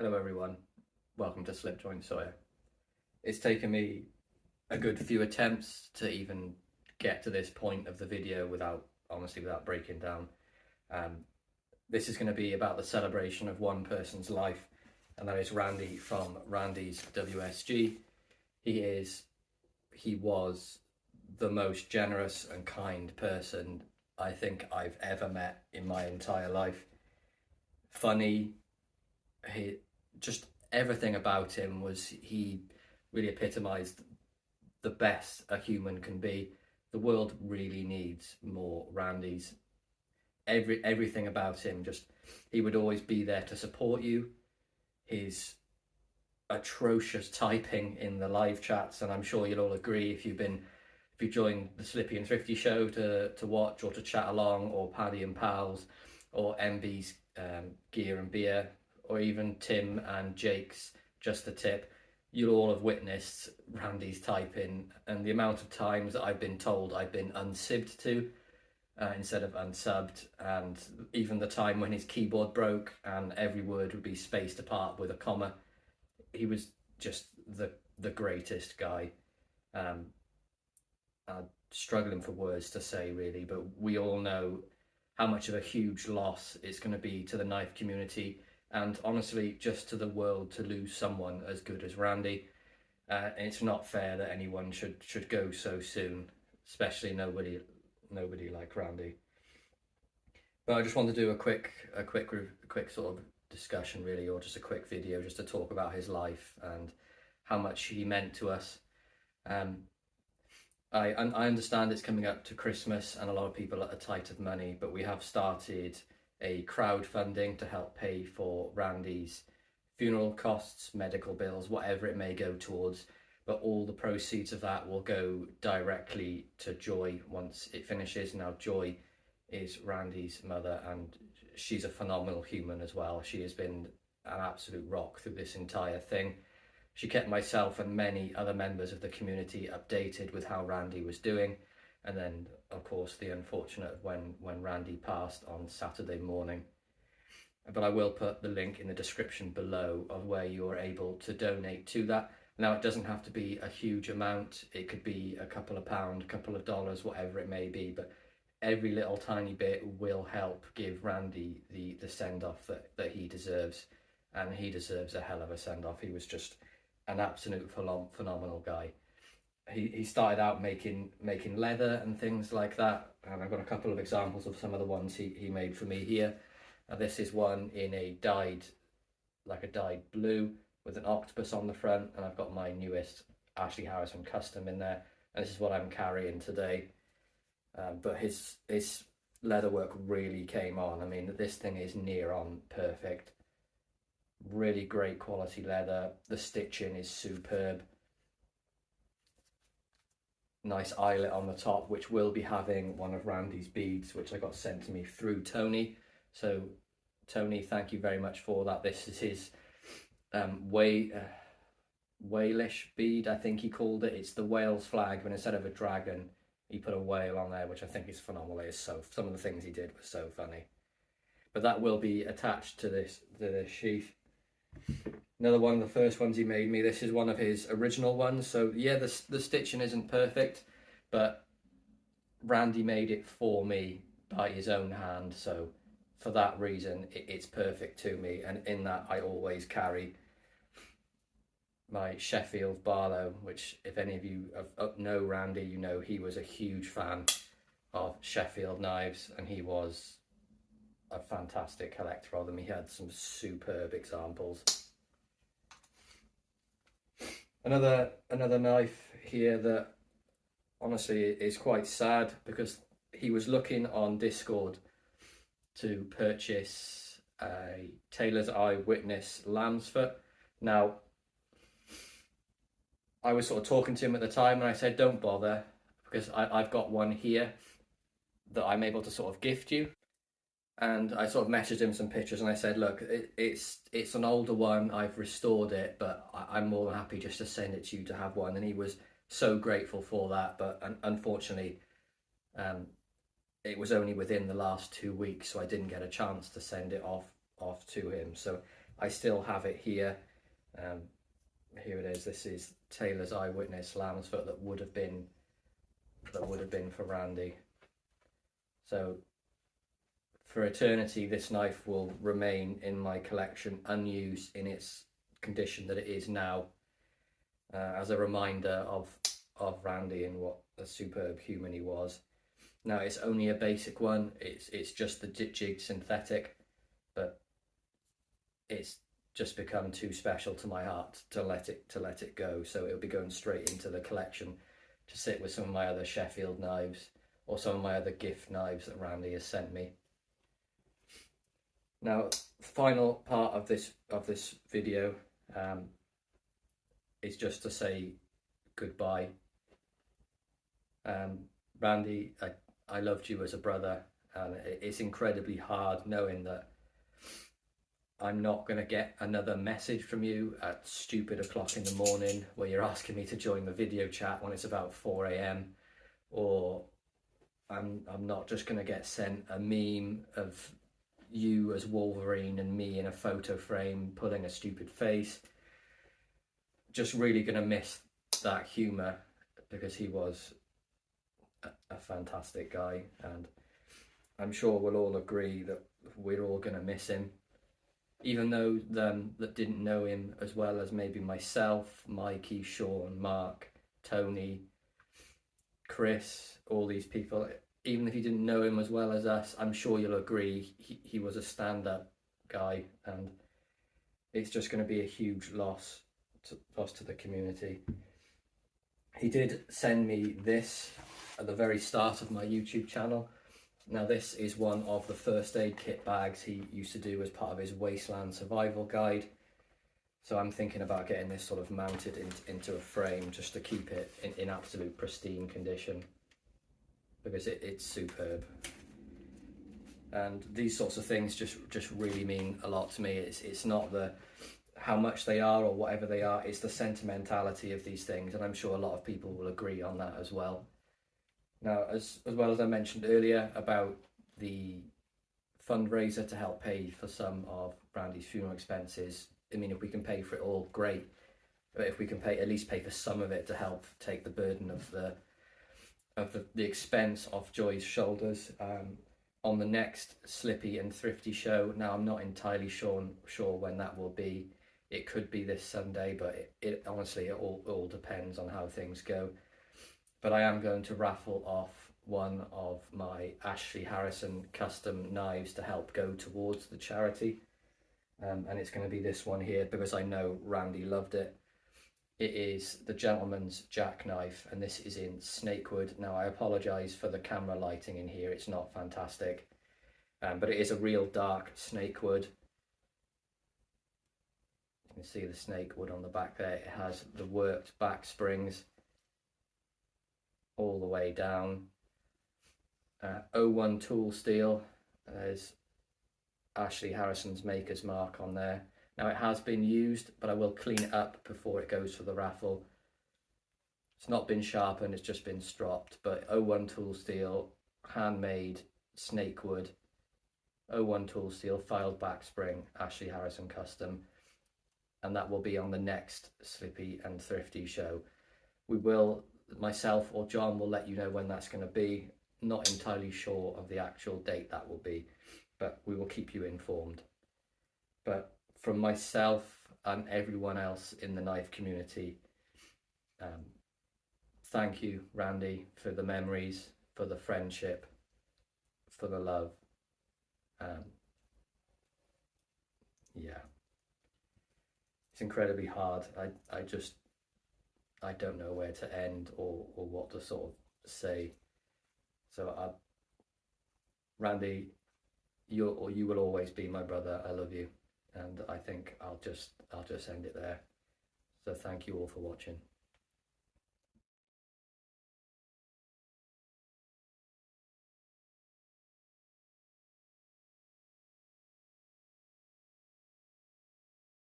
Hello everyone, welcome to Slipjoint Sawyer. It's taken me a good few attempts to even get to this point of the video without breaking down. This is going to be about the celebration of one person's life, and that is Randy from Randy's WSG. He was the most generous and kind person I think I've ever met in my entire life. Funny, just everything about him he really epitomized the best a human can be. The world really needs more Randys. Everything about him, he would always be there to support you. His atrocious typing in the live chats, and I'm sure you'll all agree if you joined the Slippy and Thrifty show to watch or to chat along, or Paddy and Pals, or MB's Gear and Beer, or even Tim and Jake's Just a Tip, you'll all have witnessed Randy's typing and the amount of times that I've been told I've been unsibbed to instead of unsubbed, and even the time when his keyboard broke and every word would be spaced apart with a comma. He was just the greatest guy. I'm struggling for words to say really, but we all know how much of a huge loss it's going to be to the knife community, and honestly just to the world, to lose someone as good as Randy. It's not fair that anyone should go so soon, especially nobody like Randy. But I just want to do a quick sort of discussion really, or just a quick video just to talk about his life and how much he meant to us. I understand it's coming up to Christmas and a lot of people are tight of money, but we have started a crowdfunding to help pay for Randy's funeral costs, medical bills, whatever it may go towards, but all the proceeds of that will go directly to Joy once it finishes. Now Joy is Randy's mother, and she's a phenomenal human as well. She has been an absolute rock through this entire thing. She kept myself and many other members of the community updated with how Randy was doing. And then, of course, the unfortunate when Randy passed on Saturday morning. But I will put the link in the description below of where you're able to donate to that. Now, it doesn't have to be a huge amount. It could be a couple of pounds, a couple of dollars, whatever it may be. But every little tiny bit will help give Randy the send-off that he deserves. And he deserves a hell of a send-off. He was just an absolute phenomenal guy. He started out making leather and things like that, and I've got a couple of examples of some of the ones he made for me here. This is one in a dyed blue with an octopus on the front, and I've got my newest Ashley Harrison custom in there, and this is what I'm carrying today. But his leather work really came on. I mean, this thing is near on perfect. Really great quality leather. The stitching is superb. Nice eyelet on the top, which will be having one of Randy's beads, which I got sent to me through Tony. So Tony, thank you very much for that. This is his whalish bead, I think he called it. It's the Wales flag, but instead of a dragon he put a whale on there, which I think is phenomenal. Some of the things he did were so funny. But that will be attached to this sheath. Another one of the first ones he made me. This is one of his original ones. So yeah, the stitching isn't perfect, but Randy made it for me by his own hand. So for that reason, it's perfect to me. And in that, I always carry my Sheffield Barlow, which if any of you know Randy, you know he was a huge fan of Sheffield knives, and he was a fantastic collector of them. He had some superb examples. Another knife here that honestly is quite sad, because he was looking on Discord to purchase a Taylor's Eyewitness lamb's foot. Now, I was sort of talking to him at the time and I said, don't bother, because I've got one here that I'm able to sort of gift you. And I sort of messaged him some pictures and I said, look, it's an older one, I've restored it, but I'm more than happy just to send it to you to have one. And he was so grateful for that, but unfortunately it was only within the last 2 weeks, so I didn't get a chance to send it off to him. So I still have it here. Here it is. This is Taylor's eyewitness lamb's foot that would have been for Randy. So for eternity, this knife will remain in my collection unused in its condition that it is now, as a reminder of Randy and what a superb human he was. Now it's only a basic one. It's just the jigged synthetic, but it's just become too special to my heart to let it go. So it'll be going straight into the collection to sit with some of my other Sheffield knives or some of my other gift knives that Randy has sent me. Now, final part of this video is just to say goodbye. Randy, I loved you as a brother, and it's incredibly hard knowing that I'm not going to get another message from you at stupid o'clock in the morning where you're asking me to join the video chat when it's about 4 AM, or I'm not just going to get sent a meme of you as Wolverine and me in a photo frame pulling a stupid face. Just really going to miss that humour, because he was a fantastic guy, and I'm sure we'll all agree that we're all going to miss him. Even though them that didn't know him as well as maybe myself, Mikey, Sean, Mark, Tony, Chris, all these people, even if you didn't know him as well as us, I'm sure you'll agree he was a stand-up guy, and it's just going to be a huge loss to the community. He did send me this at the very start of my YouTube channel. Now this is one of the first aid kit bags he used to do as part of his Wasteland Survival Guide. So I'm thinking about getting this sort of mounted into a frame just to keep it in absolute pristine condition, because it's superb. And these sorts of things just really mean a lot to me. It's not the how much they are or whatever they are, it's the sentimentality of these things, and I'm sure a lot of people will agree on that as well. Now, as well as I mentioned earlier about the fundraiser to help pay for some of Randy's funeral expenses, I mean, if we can pay for it all, great. But if we can at least pay for some of it to help take the burden of the expense off Joy's shoulders. On the next Slippy and Thrifty show, now I'm not entirely sure when that will be. It could be this Sunday, but it honestly, it all depends on how things go. But I am going to raffle off one of my Ashley Harrison custom knives to help go towards the charity. And it's going to be this one here, because I know Randy loved it. It is the Gentleman's Jackknife, and this is in snakewood. Now, I apologise for the camera lighting in here, it's not fantastic. But it is a real dark snakewood. You can see the snakewood on the back there. It has the worked back springs all the way down. 01 tool steel. There's Ashley Harrison's maker's mark on there. Now it has been used, but I will clean it up before it goes for the raffle. It's not been sharpened, it's just been stropped, but 01 tool steel, handmade, snakewood, 01 tool steel, filed back spring, Ashley Harrison custom, and that will be on the next Slippy and Thrifty show. We will, myself or John will let you know when that's going to be. Not entirely sure of the actual date that will be, but we will keep you informed. But from myself and everyone else in the knife community, thank you, Randy, for the memories, for the friendship, for the love. Yeah, it's incredibly hard. I don't know where to end or what to sort of say. So Randy, you will always be my brother. I love you, and I think I'll just end it there. So thank you all for watching.